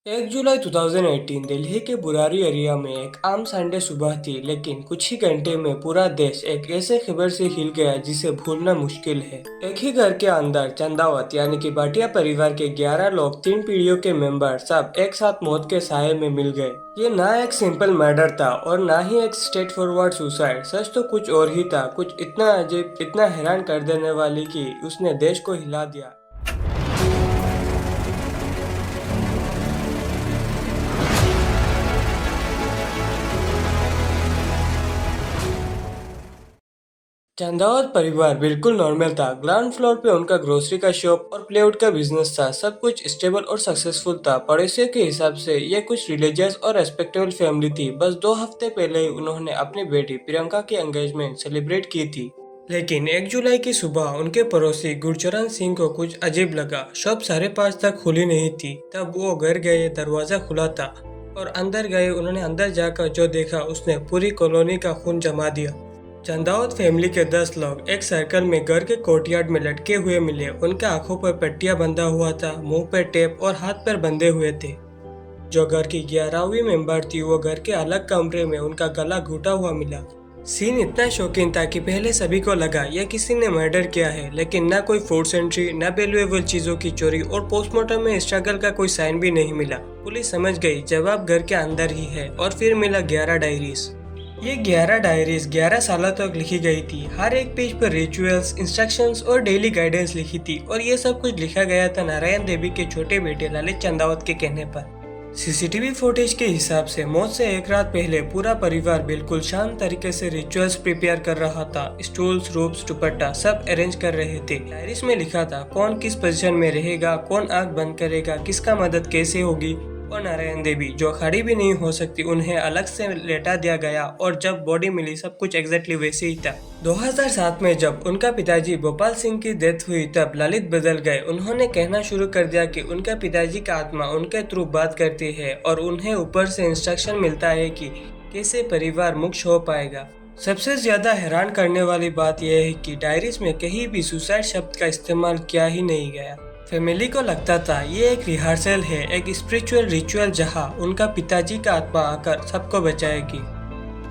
1 जुलाई 2018 दिल्ली के बुरारी एरिया में एक आम संडे सुबह थी, लेकिन कुछ ही घंटे में पूरा देश एक ऐसे खबर से हिल गया जिसे भूलना मुश्किल है। एक ही घर के अंदर चंदावत यानी कि भाटिया परिवार के 11 लोग, 3 पीढ़ियों के मेंबर, सब एक साथ मौत के साये में मिल गए। ये ना एक सिंपल मर्डर था और ना ही एक स्ट्रेट फॉरवर्ड सुसाइड। सच तो कुछ और ही था, कुछ इतना अजीब, इतना हैरान कर देने वाली कि उसने देश को हिला दिया। चंदावत परिवार बिल्कुल नॉर्मल था। ग्राउंड फ्लोर पे उनका ग्रोसरी का शॉप और प्लेवुड का बिजनेस था। सब कुछ स्टेबल और सक्सेसफुल था। पड़ोसियों के हिसाब से ये कुछ रिलीजियस और रेस्पेक्टेबल फैमिली थी। बस 2 हफ्ते पहले ही उन्होंने अपनी बेटी प्रियंका की एंगेजमेंट सेलिब्रेट की थी। लेकिन 1 जुलाई की सुबह उनके पड़ोसी गुरचरण सिंह को कुछ अजीब लगा। शॉप 5:30 तक खुली नहीं थी। तब वो घर गए, दरवाजा खुला था और अंदर गए। उन्होंने अंदर जाकर जो देखा उसने पूरी कॉलोनी का खून जमा दिया। चंदावत फैमिली के 10 लोग एक सर्कल में घर के कोर्टयार्ड में लटके हुए मिले। उनके आंखों पर पट्टियां बंधा हुआ था, मुंह पर टेप और हाथ पर बंधे हुए थे। जो घर की 11वीं मेंबर थी, वो घर के अलग कमरे में उनका गला घुटा हुआ मिला। सीन इतना शौकीन था कि पहले सभी को लगा यह किसी ने मर्डर किया है, लेकिन न कोई फूड सेंट्री, न वैल्यूएबल चीजों की चोरी और पोस्टमार्टम में स्ट्रगल का कोई साइन भी नहीं मिला। पुलिस समझ गई जवाब घर के अंदर ही है और फिर मिला 11 डायरीज। ये 11 डायरीज 11 सालों तक लिखी गई थी। हर एक पेज पर रिचुअल्स, इंस्ट्रक्शंस और डेली गाइडेंस लिखी थी और ये सब कुछ लिखा गया था नारायण देवी के छोटे बेटे ललित चंदावत के कहने पर। सीसीटीवी फुटेज के हिसाब से मौत से एक रात पहले पूरा परिवार बिल्कुल शांत तरीके से रिचुअल्स प्रिपेयर कर रहा था। स्टूल्स, रूप्स, दुपट्टा सब अरेंज कर रहे थे। डायरीज में लिखा था कौन किस पोजीशन में रहेगा, कौन आंख बंद करेगा, किसका मदद कैसे होगी। और नारायण देवी जो खड़ी भी नहीं हो सकती, उन्हें अलग से लेटा दिया गया और जब बॉडी मिली सब कुछ एग्जैक्टली वैसे ही था। 2007 में जब उनका पिताजी भोपाल सिंह की डेथ हुई तब ललित बदल गए। उन्होंने कहना शुरू कर दिया कि उनके पिताजी का आत्मा उनके थ्रू बात करती है और उन्हें ऊपर से इंस्ट्रक्शन मिलता है कि कैसे परिवार मुक्त हो पाएगा। सबसे ज्यादा हैरान करने वाली बात यह है कि डायरीज में कहीं भी सुसाइड शब्द का इस्तेमाल किया ही नहीं गया। फैमिली को लगता था ये एक रिहर्सल है, एक स्पिरिचुअल रिचुअल जहां उनका पिताजी का आत्मा आकर सबको बचाएगी।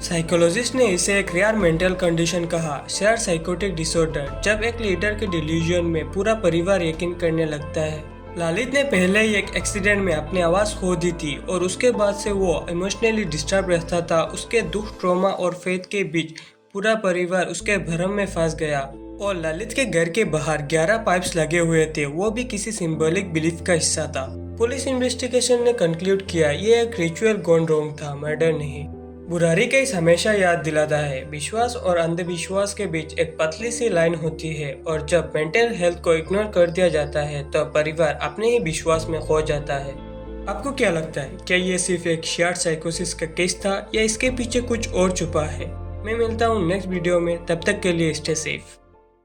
साइकोलॉजिस्ट ने इसे एक रेयर मेंटल कंडीशन कहा, शेयर साइकोटिक डिसऑर्डर, जब एक लीडर के डिल्यूजन में पूरा परिवार यकीन करने लगता है। ललित ने पहले ही एक एक्सीडेंट में अपनी आवाज खो दी थी और उसके बाद से वो इमोशनली डिस्टर्ब रहता था। उसके दुख, ट्रॉमा और फेथ के बीच पूरा परिवार उसके भ्रम में फंस गया। और ललित के घर के बाहर 11 पाइप्स लगे हुए थे, वो भी किसी सिंबॉलिक बिलीफ का हिस्सा था। पुलिस इन्वेस्टिगेशन ने कंक्लूड किया ये एक रिचुअल गॉन रॉन्ग था, मर्डर नहीं। बुरारी केस हमेशा याद दिलाता है विश्वास और अंधविश्वास के बीच एक पतली सी लाइन होती है और जब मेंटल हेल्थ को इग्नोर कर दिया जाता है तो परिवार अपने ही विश्वास में खो जाता है। आपको क्या लगता है, क्या ये सिर्फ एक शेयर्ड साइकोसिस का केस था या इसके पीछे कुछ और छुपा है? मैं मिलता हूँ नेक्स्ट वीडियो में, तब तक के लिए स्टे सेफ।